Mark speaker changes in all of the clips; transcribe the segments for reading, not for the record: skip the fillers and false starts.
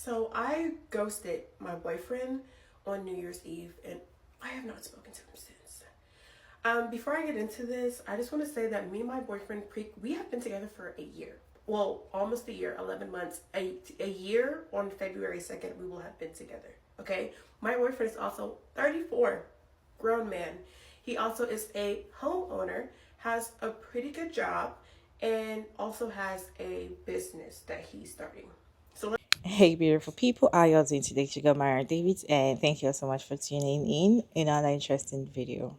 Speaker 1: So I ghosted my boyfriend on New Year's Eve, and I have not spoken to him since. Before I get into this, I just want to say that me and my boyfriend, we have been together for a year. Well, almost a year, 11 months. A year on February 2nd, we will have been together. Okay? My boyfriend is also 34, grown man. He also is a homeowner, has a pretty good job, and also has a business that he's starting. So
Speaker 2: Hey, beautiful people. How you all doing today? Sugar Mara David, and thank you all so much for tuning in another interesting video.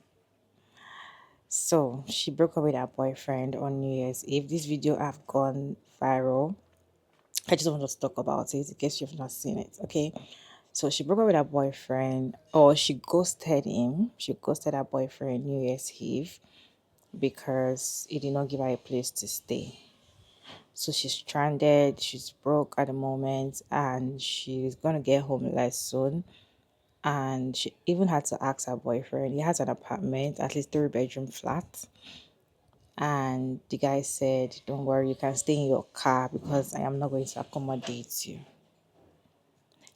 Speaker 2: So, she broke up with her boyfriend on New Year's Eve. This video have gone viral. I just want to talk about it in case you've not seen it. Okay, so she broke up with her boyfriend, or she ghosted him. She ghosted her boyfriend New Year's Eve because he did not give her a place to stay. So she's stranded, she's broke at the moment, and she's gonna get homeless soon. And she even had to ask her boyfriend. He has an apartment, at least 3 bedroom flat. And the guy said, "Don't worry, you can stay in your car because I am not going to accommodate you."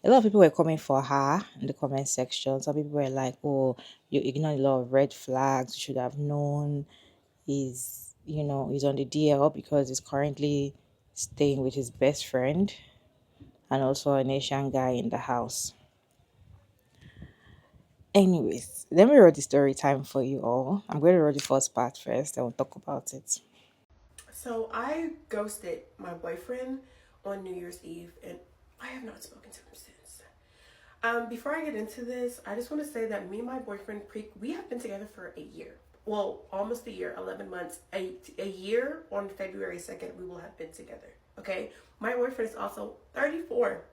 Speaker 2: A lot of people were coming for her in the comment section. Some people were like, "Oh, you ignored a lot of red flags. You should have known he's on the DL because he's currently staying with his best friend and also an Asian guy in the house." Anyways, let me roll the story time for you all. I'm going to roll the first part first, and we'll talk about it.
Speaker 1: So I ghosted my boyfriend on New Year's Eve, and I have not spoken to him since. Before I get into this, I just want to say that me and my boyfriend, we have been together for a year. Well, almost a year, 11 months. A year on February 2nd, we will have been together. Okay? My boyfriend is also 34,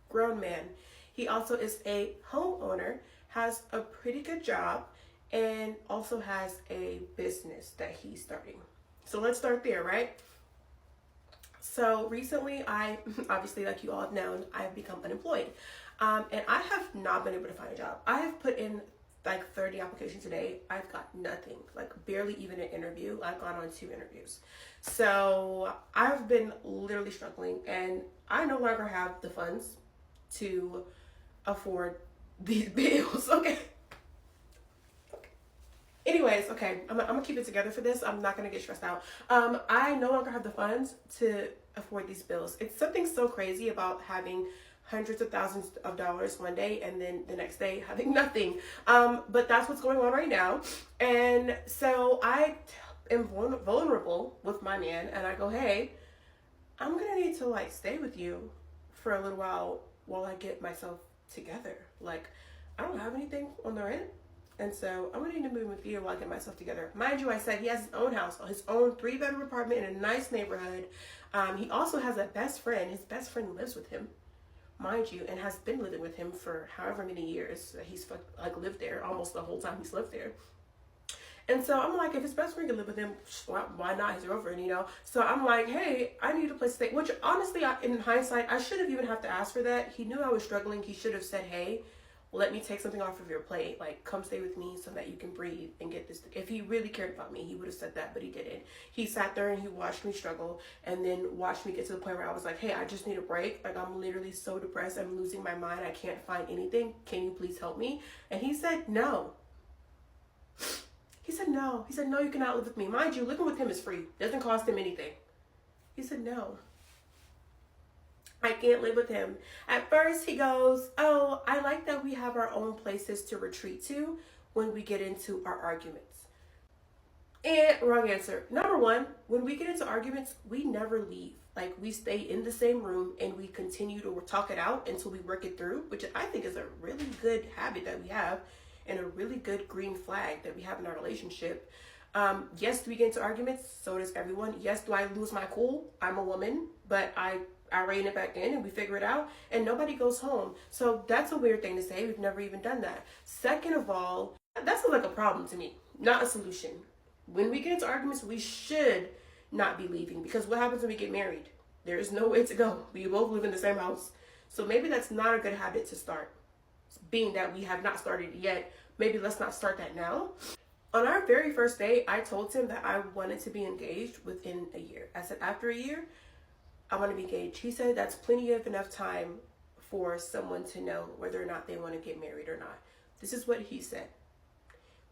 Speaker 1: grown man. He also is a homeowner, has a pretty good job, and also has a business that he's starting. So let's start there, right? So recently, obviously, like you all have known, I've become unemployed. And I have not been able to find a job. I have put in like 30 applications a day. I've got nothing, like barely even an interview. I've gone on 2 interviews. So I've been literally struggling, and I no longer have the funds to afford these bills. Okay. Anyways, okay, I'm gonna keep it together for this. I'm not gonna get stressed out. I no longer have the funds to afford these bills. It's something so crazy about having hundreds of thousands of dollars one day and then the next day having nothing. But that's what's going on right now. And so I am vulnerable with my man, and I go, hey, I'm gonna need to like stay with you for a little while I get myself together. Like, I don't have anything on the rent. And so I'm gonna need to move with you while I get myself together. Mind you, I said he has his own house, his own 3 bedroom apartment in a nice neighborhood. He also has a best friend. His best friend lives with him, mind you, and has been living with him for however many years he's like lived there, almost the whole time he's lived there. And so I'm like, if his best friend can live with him, why not his girlfriend, you know? So I'm like, hey, I need a place to stay. Which honestly, in hindsight, I should have even have to ask for that. He knew I was struggling. He should have said, hey, let me take something off of your plate. Like, come stay with me so that you can breathe and get this. If he really cared about me, he would have said that, but he didn't. He sat there and he watched me struggle, and then watched me get to the point where I was like, hey, I just need a break. Like, I'm literally so depressed. I'm losing my mind. I can't find anything. Can you please help me? And he said, no. He said, no. He said, no, you cannot live with me. Mind you, living with him is free. Doesn't cost him anything. He said, no. I can't live with him. At first, he goes, oh, I like that we have our own places to retreat to when we get into our arguments. And wrong answer. Number one, when we get into arguments, we never leave. Like, we stay in the same room and we continue to talk it out until we work it through, which I think is a really good habit that we have and a really good green flag that we have in our relationship. Yes, do we get into arguments? So does everyone. Yes, do I lose my cool? I'm a woman, but I rein it back in and we figure it out, and nobody goes home. So that's a weird thing to say. We've never even done that. Second of all, that's like a problem to me, not a solution. When we get into arguments, we should not be leaving, because what happens when we get married? There is no way to go. We both live in the same house. So maybe that's not a good habit to start. Being that we have not started yet, maybe let's not start that now. On our very first date, I told him that I wanted to be engaged within a year. I said, after a year, I want to be engaged. He said that's plenty of enough time for someone to know whether or not they want to get married or not. This is what he said.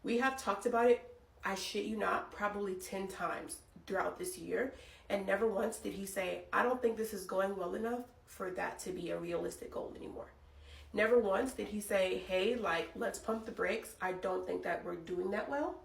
Speaker 1: We have talked about it, I shit you not, probably 10 times throughout this year. And never once did he say, I don't think this is going well enough for that to be a realistic goal anymore. Never once did he say, hey, like, let's pump the brakes. I don't think that we're doing that well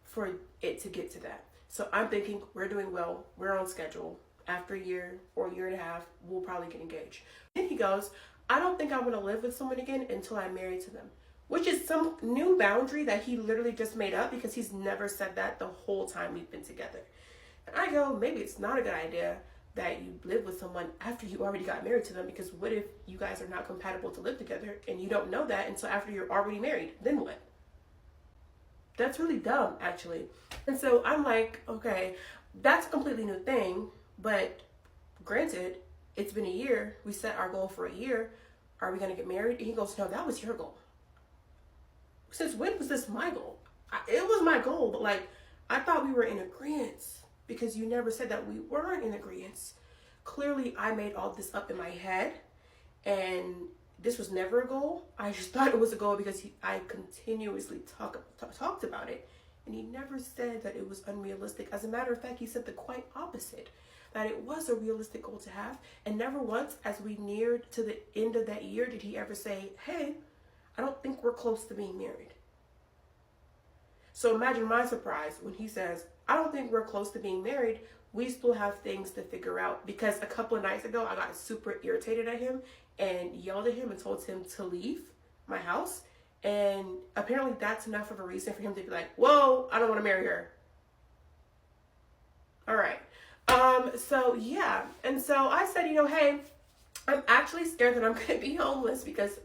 Speaker 1: for it to get to that. So I'm thinking we're doing well. We're on schedule. After a year or a year and a half, we'll probably get engaged. Then he goes, I don't think I want to live with someone again until I'm married to them, which is some new boundary that he literally just made up because he's never said that the whole time we've been together. And I go, maybe it's not a good idea that you live with someone after you already got married to them, because what if you guys are not compatible to live together and you don't know that until after you're already married? Then what? That's really dumb, actually. And so I'm like, okay, that's a completely new thing, but granted, it's been a year. We set our goal for a year. Are we going to get married? And he goes, no, that was your goal. Since when was this my goal? It was my goal, but like, I thought we were in agreement because you never said that we weren't in agreement. Clearly, I made all this up in my head, and this was never a goal. I just thought it was a goal because I continuously talked about it, and he never said that it was unrealistic. As a matter of fact, he said the quite opposite, that it was a realistic goal to have, and never once as we neared to the end of that year did he ever say, hey, I don't think we're close to being married. So imagine my surprise when he says, I don't think we're close to being married. We still have things to figure out, because a couple of nights ago, I got super irritated at him and yelled at him and told him to leave my house. And apparently that's enough of a reason for him to be like, whoa, I don't want to marry her. All right. So yeah. And so I said, hey, I'm actually scared that I'm going to be homeless because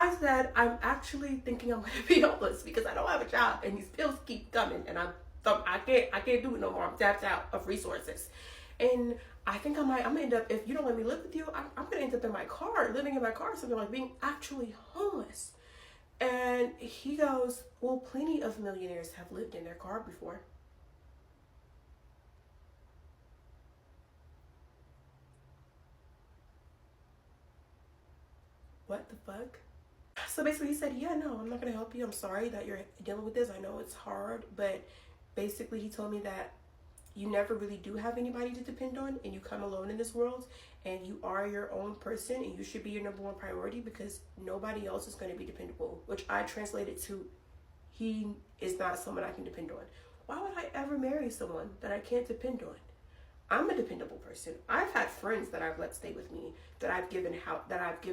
Speaker 1: I said, I'm actually thinking I'm going to be homeless because I don't have a job and these bills keep coming, and I can't do it no more. I'm tapped out of resources. And I think I'm gonna end up, if you don't let me live with you, I'm gonna end up in my car, living in my car, something like being actually homeless. And he goes, well, plenty of millionaires have lived in their car before. What the fuck? So basically he said, yeah, no, I'm not going to help you. I'm sorry that you're dealing with this. I know it's hard, but basically he told me that you never really do have anybody to depend on, and you come alone in this world, and you are your own person, and you should be your number one priority because nobody else is going to be dependable, which I translated to, he is not someone I can depend on. Why would I ever marry someone that I can't depend on? I'm a dependable person. I've had friends that I've let stay with me, that I've given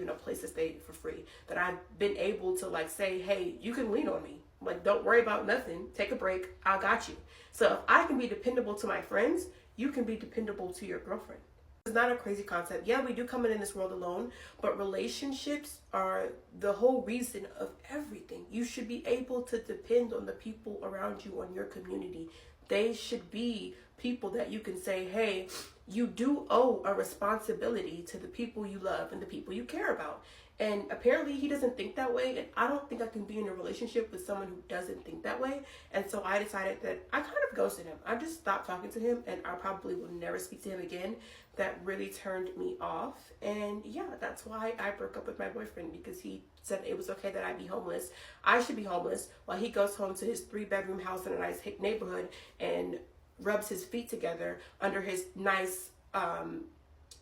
Speaker 1: a place to stay for free, that I've been able to like say, hey, you can lean on me. Like, don't worry about nothing. Take a break. I got you. So if I can be dependable to my friends, you can be dependable to your girlfriend. It's not a crazy concept. Yeah, we do come in this world alone, but relationships are the whole reason of everything. You should be able to depend on the people around you, on your community. They should be people that you can say, hey, you do owe a responsibility to the people you love and the people you care about. And apparently he doesn't think that way, and I don't think I can be in a relationship with someone who doesn't think that way. And so I decided that I kind of ghosted him. I just stopped talking to him, and I probably will never speak to him again. That really turned me off. And yeah, that's why I broke up with my boyfriend, because he said it was okay that I be homeless. I should be homeless while he goes home to his 3-bedroom house in a nice neighborhood and rubs his feet together under his nice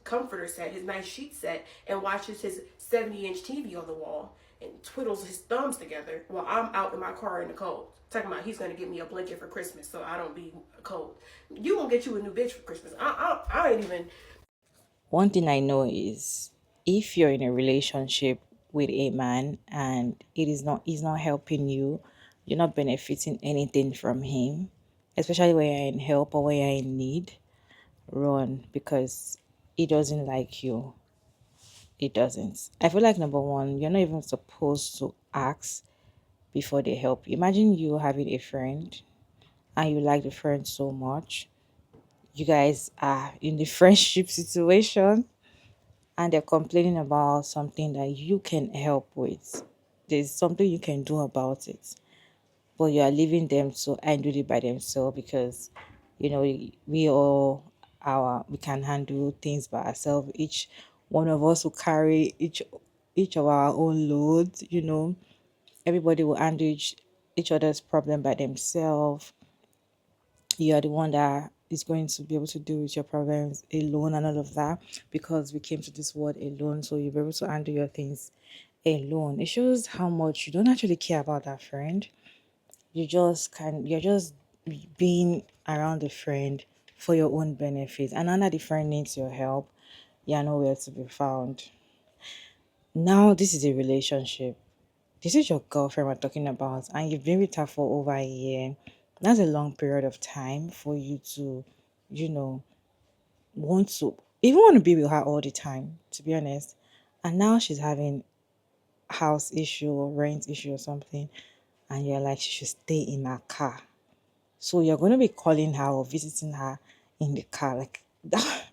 Speaker 1: comforter set, his nice sheet set, and watches his 70-inch TV on the wall and twiddles his thumbs together while I'm out in my car in the cold. Talking about he's gonna get me a blanket for Christmas so I don't be cold. You gonna get you a new bitch for Christmas. I ain't even.
Speaker 2: One thing I know is if you're in a relationship with a man and he's not helping you, you're not benefiting anything from him, especially when you're in help or when you're in need, run, because he doesn't like you. He doesn't. I feel like number one, you're not even supposed to ask before they help you. Imagine you having a friend and you like the friend so much. You guys are in the friendship situation and they're complaining about something that you can help with. There's something you can do about it. But you are leaving them to handle it by themselves because, we all we can handle things by ourselves. Each one of us will carry each of our own loads, everybody will handle each other's problem by themselves. You are the one that is going to be able to deal with your problems alone and all of that, because we came to this world alone, so you'll be able to handle your things alone. It shows how much you don't actually care about that friend. You're just being around a friend for your own benefit, and now that the friend needs your help, you're nowhere to be found. Now this is a relationship. This is your girlfriend we're talking about, and you've been with her for over a year. That's a long period of time for you to, you know, want to even want to be with her all the time, to be honest. And now she's having house issue or rent issue or something, and you're like, she should stay in her car. So you're going to be calling her or visiting her in the car, like that.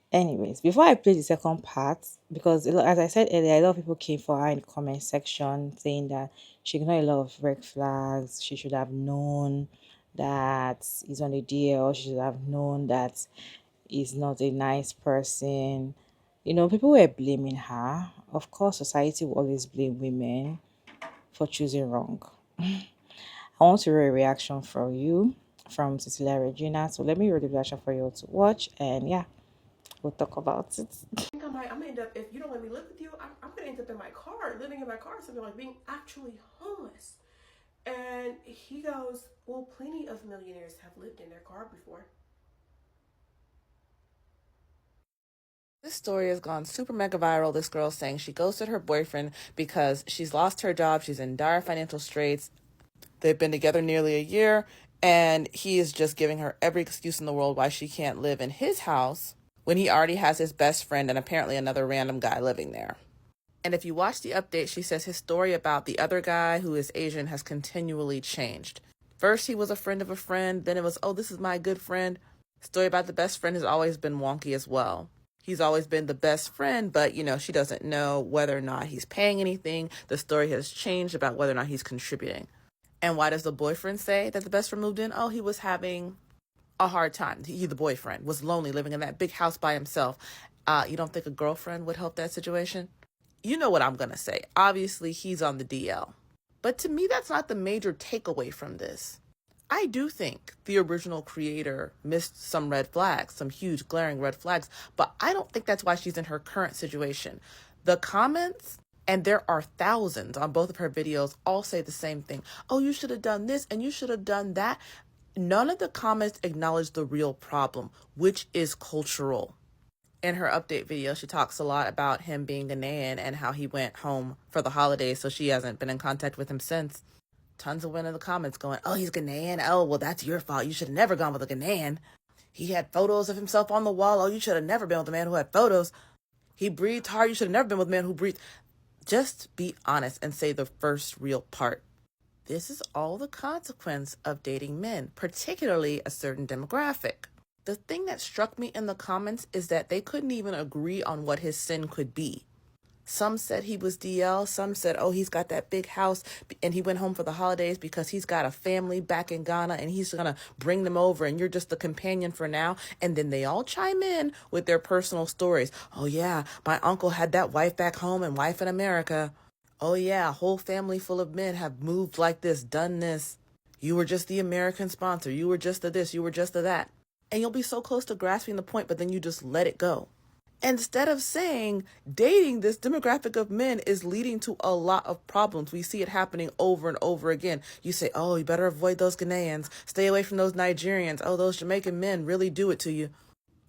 Speaker 2: Anyways, before I play the second part, because as I said earlier, a lot of people came for her in the comment section saying that she ignored a lot of red flags. She should have known that he's on a deal. She should have known that he's not a nice person. People were blaming her. Of course, society will always blame women for choosing wrong. I want to read a reaction from you, from Cecilia Regina. So let me read the reaction for you to watch, and yeah, we'll talk about it.
Speaker 1: I think I'm gonna end up, if you don't let me live with you, I'm gonna end up in my car, living in my car, something like being actually homeless. And he goes, well, plenty of millionaires have lived in their car before.
Speaker 3: This story has gone super mega viral. This girl saying she ghosted her boyfriend because she's lost her job. She's in dire financial straits. They've been together nearly a year, and he is just giving her every excuse in the world why she can't live in his house when he already has his best friend and apparently another random guy living there. And if you watch the update, she says his story about the other guy who is Asian has continually changed. First, he was a friend of a friend. Then it was, oh, this is my good friend. Story about the best friend has always been wonky as well. He's always been the best friend, but, she doesn't know whether or not he's paying anything. The story has changed about whether or not he's contributing. And why does the boyfriend say that the best friend moved in? Oh, he was having a hard time. He, the boyfriend, was lonely, living in that big house by himself. You don't think a girlfriend would help that situation? You know what I'm going to say. Obviously, he's on the DL. But to me, that's not the major takeaway from this. I do think the original creator missed some red flags, some huge glaring red flags, but I don't think that's why she's in her current situation. The comments, and there are thousands on both of her videos, all say the same thing. Oh, you should have done this and you should have done that. None of the comments acknowledge the real problem, which is cultural. In her update video, she talks a lot about him being Ghanaian and how he went home for the holidays, so she hasn't been in contact with him since. Tons of women in the comments going, oh, he's Ghanaian. Oh, well, that's your fault. You should have never gone with a Ghanaian. He had photos of himself on the wall. Oh, you should have never been with a man who had photos. He breathed hard. You should have never been with a man who breathed. Just be honest and say the first real part. This is all the consequence of dating men, particularly a certain demographic. The thing that struck me in the comments is that they couldn't even agree on what his sin could be. Some said he was DL. Some said, oh, he's got that big house and he went home for the holidays because he's got a family back in Ghana and he's going to bring them over and you're just the companion for now. And then they all chime in with their personal stories. Oh, yeah, my uncle had that wife back home and wife in America. Oh, yeah, a whole family full of men have moved like this, done this. You were just the American sponsor. You were just the this. You were just the that. And you'll be so close to grasping the point, but then you just let it go. Instead of saying dating this demographic of men is leading to a lot of problems. We see it happening over and over again. You say, oh, you better avoid those Ghanaians. Stay away from those Nigerians. Oh, those Jamaican men really do it to you.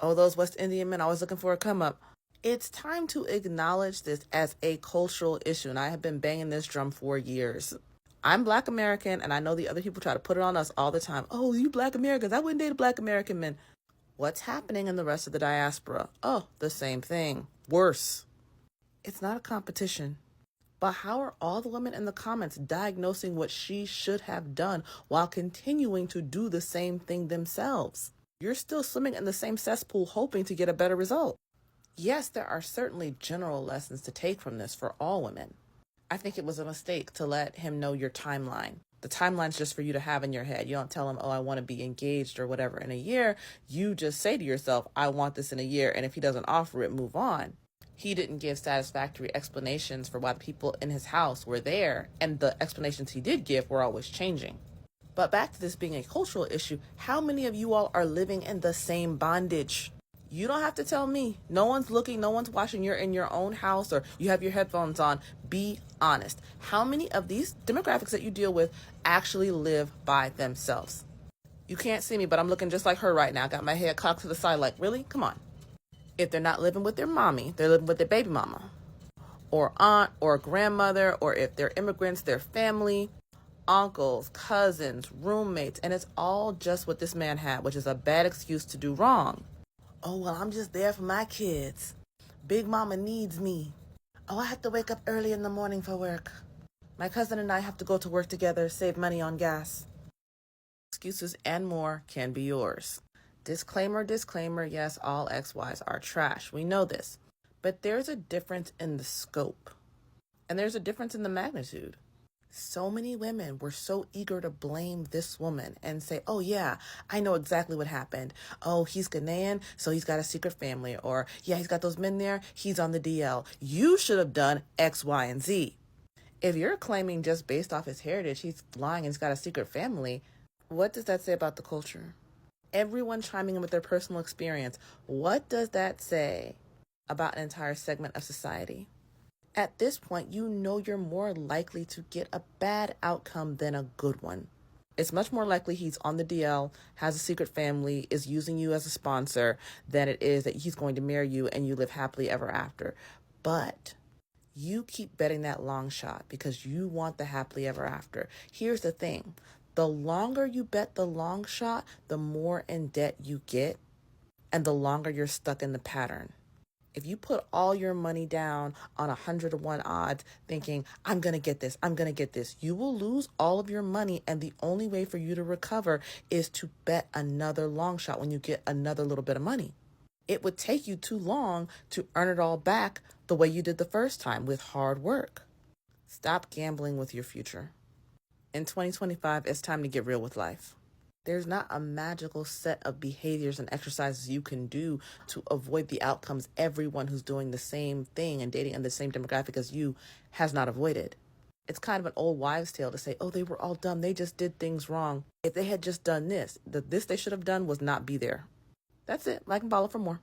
Speaker 3: Oh, those West Indian men always looking for a come up. It's time to acknowledge this as a cultural issue. And I have been banging this drum for years. I'm Black American, and I know the other people try to put it on us all the time. Oh, you Black Americans. I wouldn't date a Black American man. What's happening in the rest of the diaspora? Oh, the same thing. Worse. It's not a competition. But how are all the women in the comments diagnosing what she should have done while continuing to do the same thing themselves? You're still swimming in the same cesspool hoping to get a better result. Yes, there are certainly general lessons to take from this for all women. I think it was a mistake to let him know your timeline. The timeline's just for you to have in your head. You don't tell them, oh, I want to be engaged or whatever in a year. You just say to yourself, I want this in a year. And if he doesn't offer it, move on. He didn't give satisfactory explanations for why the people in his house were there. And the explanations he did give were always changing. But back to this being a cultural issue, how many of you all are living in the same bondage? You don't have to tell me. No one's looking, no one's watching. You're in your own house or you have your headphones on. Be honest. How many of these demographics that you deal with actually live by themselves? You can't see me, but I'm looking just like her right now. I got my head cocked to the side like, really? Come on. If they're not living with their mommy, they're living with their baby mama or aunt or grandmother, or if they're immigrants, their family, uncles, cousins, roommates, and it's all just what this man had, which is a bad excuse to do wrong. Oh, well, I'm just there for my kids. Big mama needs me. Oh, I have to wake up early in the morning for work. My cousin and I have to go to work together, save money on gas. Excuses and more can be yours. Disclaimer, disclaimer, yes, all ex-wives are trash. We know this. But there's a difference in the scope. And there's a difference in the magnitude. So many women were so eager to blame this woman and say, oh yeah, I know exactly what happened. Oh, he's Ghanaian, so he's got a secret family. Or yeah, he's got those men there, he's on the DL. You should have done X, Y, and Z. If you're claiming just based off his heritage, he's lying and he's got a secret family, what does that say about the culture? Everyone chiming in with their personal experience. What does that say about an entire segment of society? At this point, you know you're more likely to get a bad outcome than a good one. It's much more likely he's on the DL, has a secret family, is using you as a sponsor, than it is that he's going to marry you and you live happily ever after. But you keep betting that long shot because you want the happily ever after. Here's the thing. The longer you bet the long shot, the more in debt you get, and the longer you're stuck in the pattern. If you put all your money down on 100 to 1 odds thinking, I'm going to get this, I'm going to get this, you will lose all of your money. And the only way for you to recover is to bet another long shot when you get another little bit of money. It would take you too long to earn it all back the way you did the first time with hard work. Stop gambling with your future. In 2025, it's time to get real with life. There's not a magical set of behaviors and exercises you can do to avoid the outcomes everyone who's doing the same thing and dating in the same demographic as you has not avoided. It's kind of an old wives' tale to say, oh, they were all dumb. They just did things wrong. If they had just done this, this they should have done was not be there. That's it. Like and follow for more.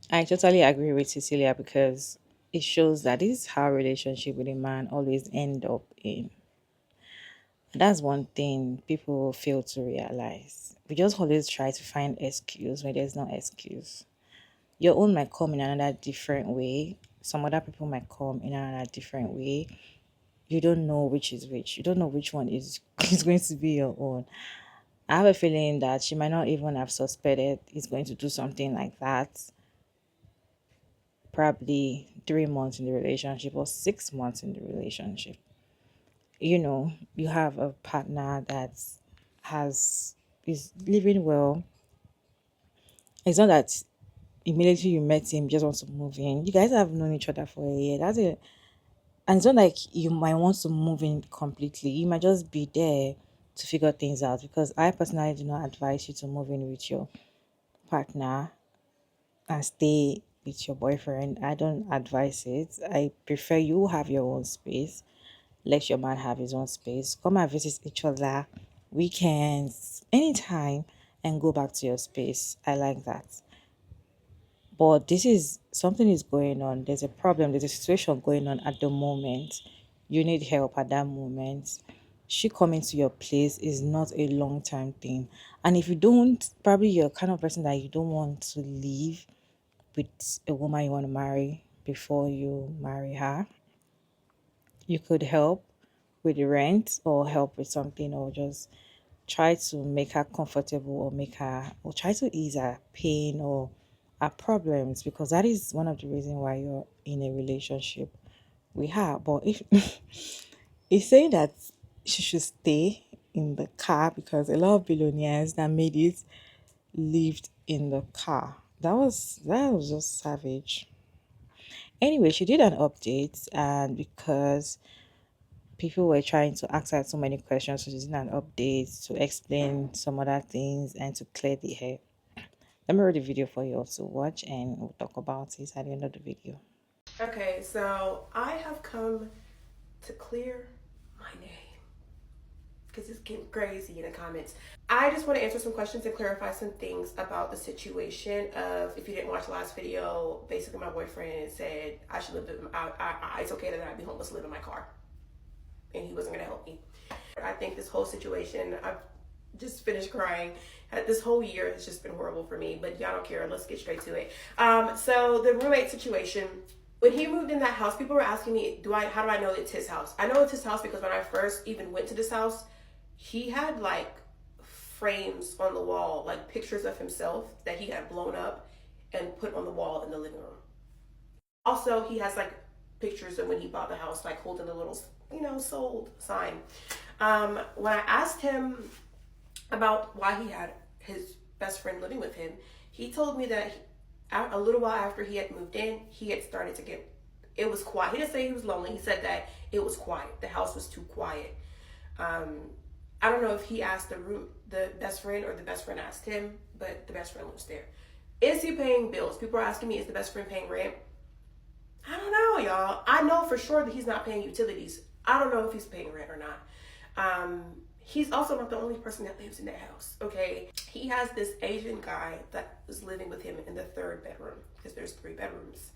Speaker 2: I totally agree with Cecilia because it shows that this is how relationship with a man always end up in. That's one thing people fail to realize. We just always try to find excuse when there's no excuse. Your own might come in another different way. Some other people might come in another different way. You don't know which is which. You don't know which one is, is going to be your own. I have a feeling that she might not even have suspected he's going to do something like that. Probably 3 months in the relationship or 6 months in the relationship. You have a partner that has is living well. It's not that immediately you met him, you just want to move in. You guys have known each other for a year. That's it. And it's not like you might want to move in completely. You might just be there to figure things out. Because I personally do not advise you to move in with your partner and stay with your boyfriend. I don't advise it. I prefer you have your own space. Let your man have his own space. Come and visit each other weekends, anytime, and go back to your space. I like that. But this is something is going on. There's a problem. There's a situation going on at the moment. You need help at that moment. She coming to your place is not a long term thing. And if you don't, probably you're kind of person that you don't want to leave with a woman you want to marry before you marry her. You could help with the rent or help with something or just try to make her comfortable or make her or try to ease her pain or her problems because that is one of the reasons why you're in a relationship with her. But if it's saying that she should stay in the car because a lot of billionaires that made it lived in the car. That was just savage. Anyway, she did an update and because people were trying to ask her so many questions, so she's in an update to explain some other things and to clear the hair. Let me read the video for you all to watch, and we'll talk about it at the end of the video.
Speaker 1: Okay, so I have come to clear my name because it's getting crazy in the comments. I just want to answer some questions and clarify some things about the situation of, if you didn't watch the last video, basically my boyfriend said I should live in, it's okay that I'd be homeless, live in my car, and he wasn't going to help me. I think this whole situation, I've just finished crying. This whole year has just been horrible for me, but y'all don't care. Let's get straight to it. So the roommate situation, when he moved in that house, people were asking me, how do I know it's his house? I know it's his house because when I first even went to this house, he had like frames on the wall, like pictures of himself that he had blown up and put on the wall in the living room. Also, he has like pictures of when he bought the house, like holding the little, sold sign. When I asked him about why he had his best friend living with him, he told me that a little while after he had moved in, he had started to it was quiet. He didn't say he was lonely. He said that it was quiet. The house was too quiet. I don't know if he asked the best friend or the best friend asked him, but the best friend lives there. Is he paying bills? People are asking me, is the best friend paying rent? I don't know, y'all. I know for sure that he's not paying utilities. I don't know if he's paying rent or not. He's also not the only person that lives in that house, okay? He has this Asian guy that is living with him in the 3rd bedroom, because there's 3 bedrooms.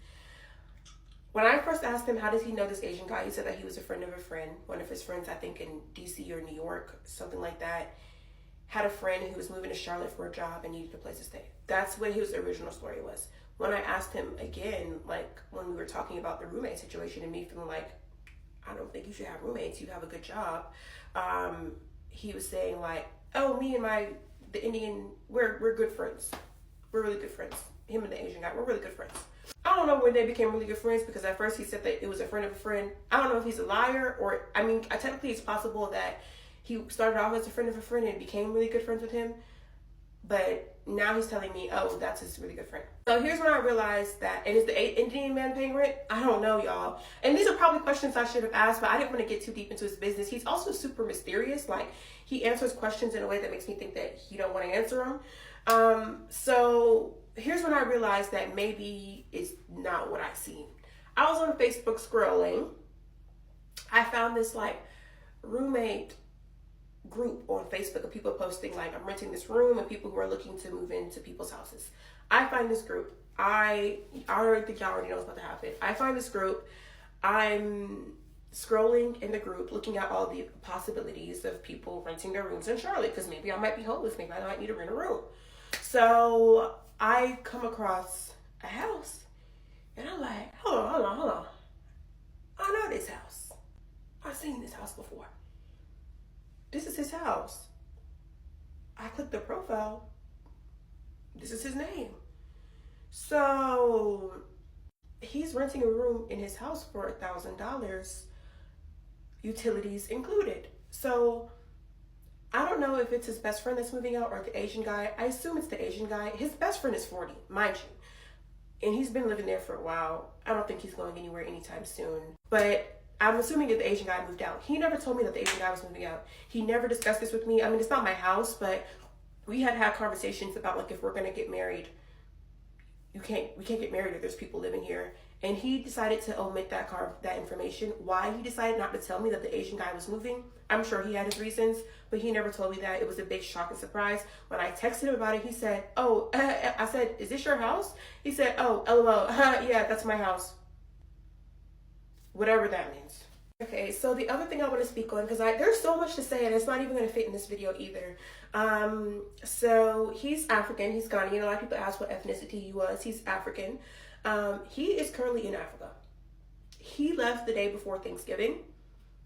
Speaker 1: When I first asked him, how does he know this Asian guy? He said that he was a friend of a friend. One of his friends, I think in DC or New York, something like that, had a friend who was moving to Charlotte for a job and needed a place to stay. That's what his original story was. When I asked him again, like when we were talking about the roommate situation and me feeling like, I don't think you should have roommates, you have a good job. He was saying like, oh, me and the Indian, we're good friends. We're really good friends. Him and the Asian guy, we're really good friends. I don't know when they became really good friends, because at first he said that it was a friend of a friend. I don't know if he's a liar, or, technically it's possible that he started off as a friend of a friend and became really good friends with him. But now he's telling me, oh, that's his really good friend. So here's when I realized that, and is the Indian man paying rent? I don't know, y'all. And these are probably questions I should have asked, but I didn't want to get too deep into his business. He's also super mysterious. Like, he answers questions in a way that makes me think that he don't want to answer them. So here's when I realized that maybe it's not what I seen. I was on Facebook scrolling. I found this like roommate group on Facebook of people posting like, I'm renting this room, and people who are looking to move into people's houses. I find this group. I already think y'all already know what's about to happen. I find this group. I'm scrolling in the group, looking at all the possibilities of people renting their rooms in Charlotte, because maybe I might be homeless. Maybe I might need to rent a room. So I come across a house, and I'm like, hold on. I know this house. I've seen this house before. This is his house. I click the profile. This is his name. So he's renting a room in his house for $1,000, utilities included. So I don't know if it's his best friend that's moving out or the Asian guy. I assume it's the Asian guy. His best friend is 40, mind you. And he's been living there for a while. I don't think he's going anywhere anytime soon. But I'm assuming that the Asian guy moved out. He never told me that the Asian guy was moving out. He never discussed this with me. I mean, it's not my house, but we had conversations about like, if we're gonna get married, we can't get married if there's people living here. And he decided to omit that information. Why he decided not to tell me that the Asian guy was moving, I'm sure he had his reasons, but he never told me that. It was a big shock and surprise. When I texted him about it, he said, oh, I said, is this your house? He said, oh, LOL, yeah, that's my house. Whatever that means. Okay, so the other thing I want to speak on, because there's so much to say and it's not even going to fit in this video either. So he's African, he's Ghanaian. A lot of people ask what ethnicity he was. He's African. He is currently in Africa. He left the day before Thanksgiving.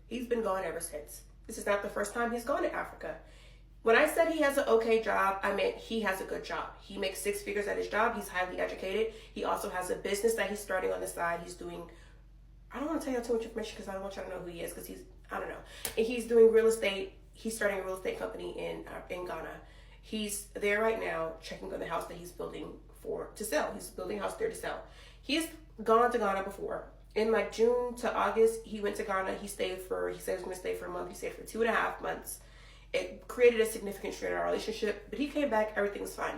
Speaker 1: He's been gone ever since. This is not the first time he's gone to Africa. When I said he has an okay job, I meant he has a good job. He makes 6 figures at his job. He's highly educated. He also has a business that he's starting on the side. He's doing, I don't want to tell you too much information because I don't want y'all to know who he is, because I don't know. And he's doing real estate. He's starting a real estate company in Ghana. He's there right now checking on the house that he's building to sell. He's building a house there to sell. He's gone to Ghana before, In like June to August, he went to Ghana. He said he was going to stay for a month. He stayed for 2.5 months. It created a significant strain in our relationship, but he came back, everything was fine.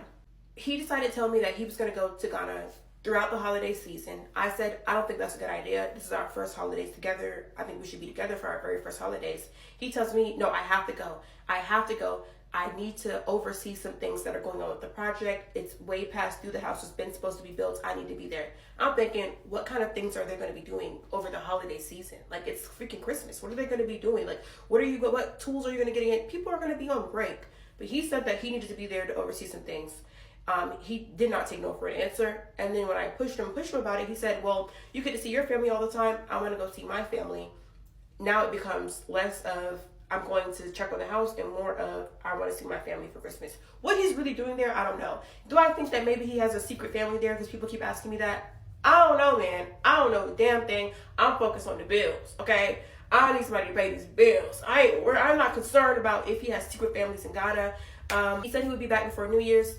Speaker 1: He decided to tell me that he was going to go to Ghana throughout the holiday season. I said, I don't think that's a good idea. This is our first holidays together. I think we should be together for our very first holidays. He tells me, no, I have to go. I have to go. I need to oversee some things that are going on with the project. It's way past due. The house has been supposed to be built. I need to be there. I'm thinking, what kind of things are they going to be doing over the holiday season? Like, it's freaking Christmas. What are they going to be doing? Like, what tools are you going to get in? People are going to be on break. But he said that he needed to be there to oversee some things. He did not take no for an answer. And then when I pushed him about it, he said, well, you get to see your family all the time. I want to go see my family. Now it becomes less of I'm going to check on the house and more of I want to see my family for Christmas. What he's really doing there, I don't know. Do I think that maybe he has a secret family there because people keep asking me that? I don't know, man. I don't know the damn thing. I'm focused on the bills, okay? I need somebody to pay these bills. I'm not concerned about if he has secret families in Ghana. He said he would be back before New Year's.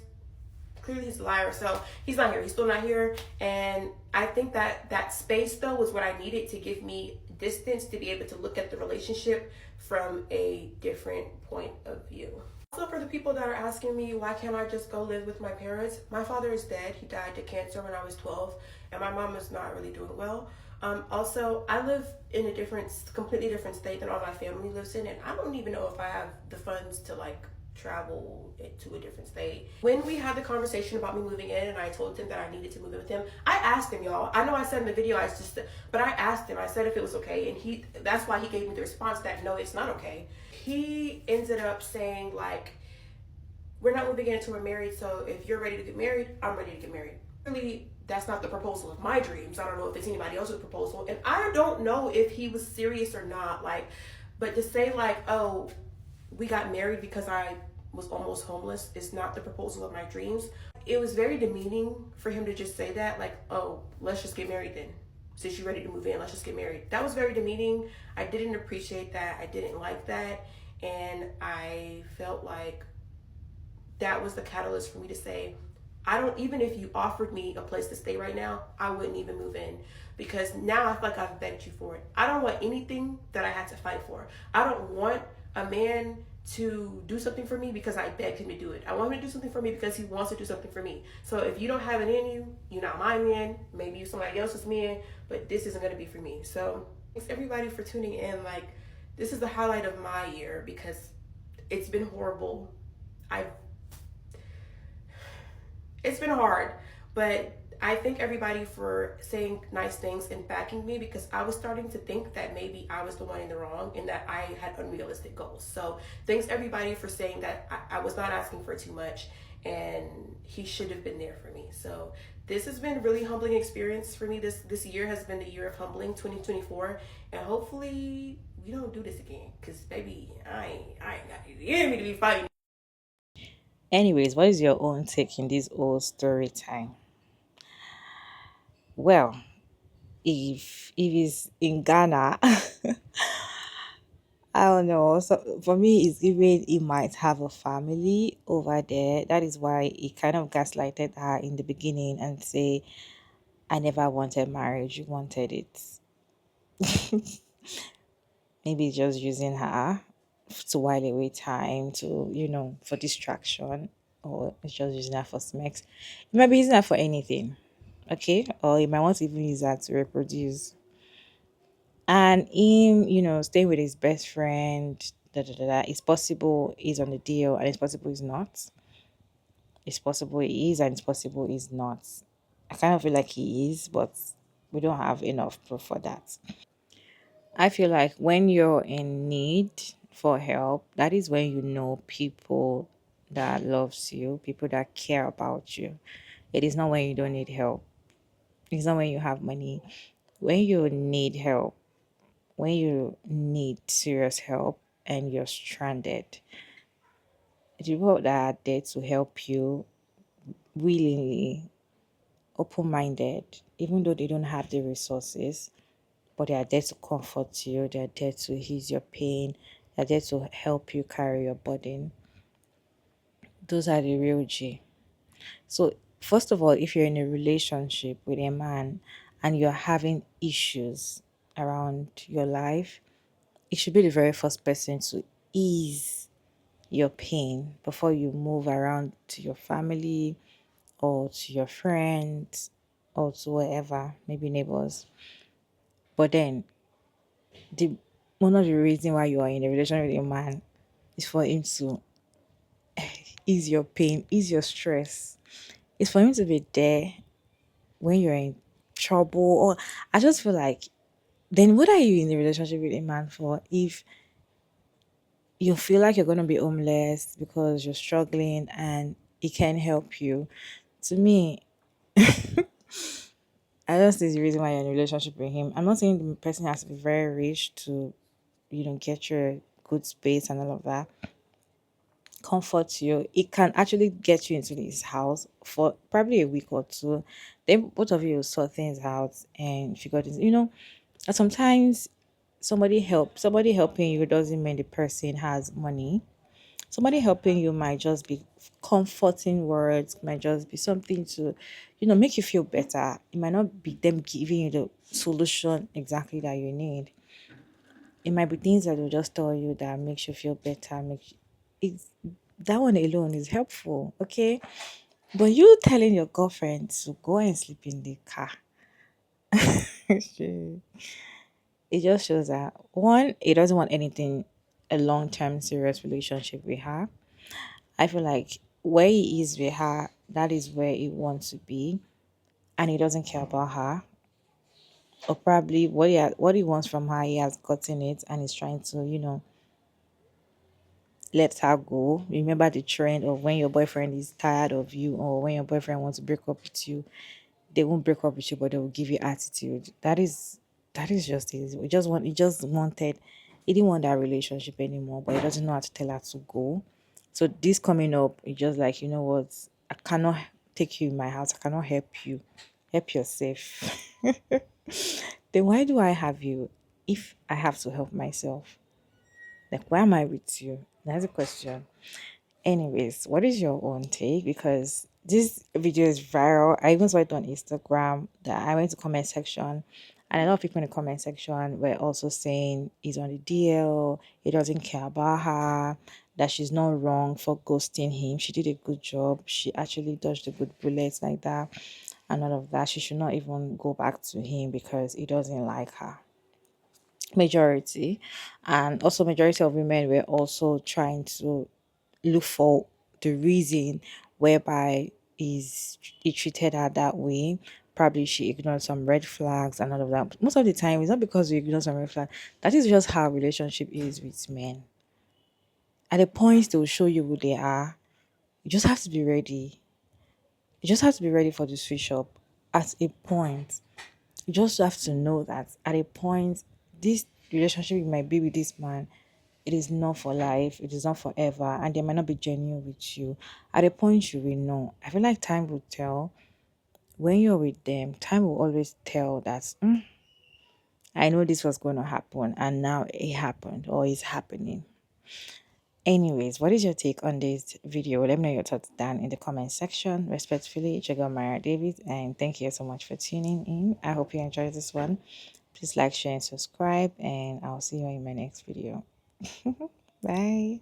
Speaker 1: Clearly he's a liar, so he's not here. He's still not here. And I think that space, though, was what I needed to give me distance to be able to look at the relationship from a different point of view. Also, for the people that are asking me, why can't I just go live with my parents? My father is dead. He died to cancer when I was 12, and my mom is not really doing well. Also, I live in a completely different state than all my family lives in, and I don't even know if I have the funds to travel to a different state. When we had the conversation about me moving in and I told him that I needed to move in with him, I asked him, y'all. I know I said in the video, but I asked him, I said if it was okay, and that's why he gave me the response that no, it's not okay. He ended up saying we're not moving in until we're married, so if you're ready to get married, I'm ready to get married. Really, that's not the proposal of my dreams. I don't know if it's anybody else's proposal, and I don't know if he was serious or not, but to say oh, we got married because I was almost homeless is not the proposal of my dreams. It was very demeaning for him to just say that, oh, let's just get married then. Since you're ready to move in, let's just get married. That was very demeaning. I didn't appreciate that. I didn't like that. And I felt like that was the catalyst for me to say, even if you offered me a place to stay right now, I wouldn't even move in. Because now I feel like I've begged you for it. I don't want anything that I had to fight for. I don't want a man to do something for me because I begged him to do it. I want him to do something for me because he wants to do something for me. So if you don't have it in you, you're not my man. Maybe you're somebody else's man, but this isn't going to be for me. So thanks everybody for tuning in. This is the highlight of my year because it's been horrible. It's been hard, but I thank everybody for saying nice things and backing me because I was starting to think that maybe I was the one in the wrong and that I had unrealistic goals. So thanks everybody for saying that I was not asking for too much and he should have been there for me. So this has been a really humbling experience for me. This year has been the year of humbling, 2024, and hopefully we don't do this again because baby, I ain't got the enemy to be fighting.
Speaker 2: Anyways, what is your own take in this whole story time? Well, if it's in Ghana, I don't know. So for me, it's even he might have a family over there. That is why he kind of gaslighted her in the beginning and say, "I never wanted marriage. You wanted it." Maybe just using her to while away time to for distraction, or it's just using her for smacks. He might be using her for anything, okay, or he might want to even use her to reproduce. And him, staying with his best friend, it's possible he's on the deal, and it's possible he's not. It's possible he is, and it's possible he's not. I kind of feel like he is, but we don't have enough proof for that. I feel like when you're in need for help, that is when you know people that loves you, people that care about you. It is not when you don't need help. It's not when you have money. When you need help, when you need serious help and you're stranded, the people that are there to help you willingly, open minded, even though they don't have the resources, but they are there to comfort you, they are there to ease your pain, they are there to help you carry your burden. Those are the real G. So, first of all, if you're in a relationship with a man and you're having issues around your life, it should be the very first person to ease your pain before you move around to your family or to your friends or to wherever, maybe neighbors. But then the one of the reasons why you are in a relationship with a man is for him to ease your pain, ease your stress. It's for him to be there when you're in trouble. Or I just feel like, then what are you in a relationship with a man for if you feel like you're gonna be homeless because you're struggling and he can't help you? To me, I just see the reason why you're in a relationship with him. I'm not saying the person has to be very rich to, get your good space and all of that. Comfort you. It can actually get you into his house for probably a week or two. Then both of you will sort things out and figure this. And sometimes somebody helping you doesn't mean the person has money. Somebody helping you might just be comforting words, might just be something to, make you feel better. It might not be them giving you the solution exactly that you need. It might be things that will just tell you that makes you feel better. It's that one alone is helpful, okay? But you telling your girlfriend to go and sleep in the car, it just shows that one, it doesn't want anything a long term serious relationship with her. I feel like where he is with her, that is where he wants to be, and he doesn't care about her. Or probably what he wants from her, he has gotten it, and he's trying to, let her go. Remember the trend of when your boyfriend is tired of you, or when your boyfriend wants to break up with you, they won't break up with you, but they will give you attitude. That is just it. He just wanted, he didn't want that relationship anymore, but he doesn't know how to tell her to go. So this coming up, it's just like, you know what, I cannot take you in my house, I cannot help you. Help yourself. Then why do I have you if I have to help myself? Like, why am I with you? That's a question. Anyways, what is your own take? Because this video is viral. I even saw it on Instagram. That I went to comment section, and a lot of people in the comment section were also saying he's on the DL. He doesn't care about her. That she's not wrong for ghosting him. She did a good job. She actually dodged the good bullets like that, and all of that. She should not even go back to him because he doesn't like her. Majority, and also majority of women were also trying to look for the reason whereby he treated her that way. Probably she ignored some red flags and all of that. Most of the time, it's not because you ignore some red flag. That is just how relationship is with men. At the points they will show you who they are. You just have to be ready. You just have to be ready for the switch up. At a point, you just have to know that at a point, this relationship you might be with this man, it is not for life, it is not forever, and they might not be genuine with you. At a point, you will know. I feel like time will tell. When you're with them, time will always tell that, I know this was going to happen, and now it happened or is happening. Anyways, what is your take on this video? Let me know your thoughts down in the comment section. Respectfully, Jago Mara David, and thank you so much for tuning in. I hope you enjoyed this one. Please like, share, and subscribe, and I'll see you in my next video. Bye.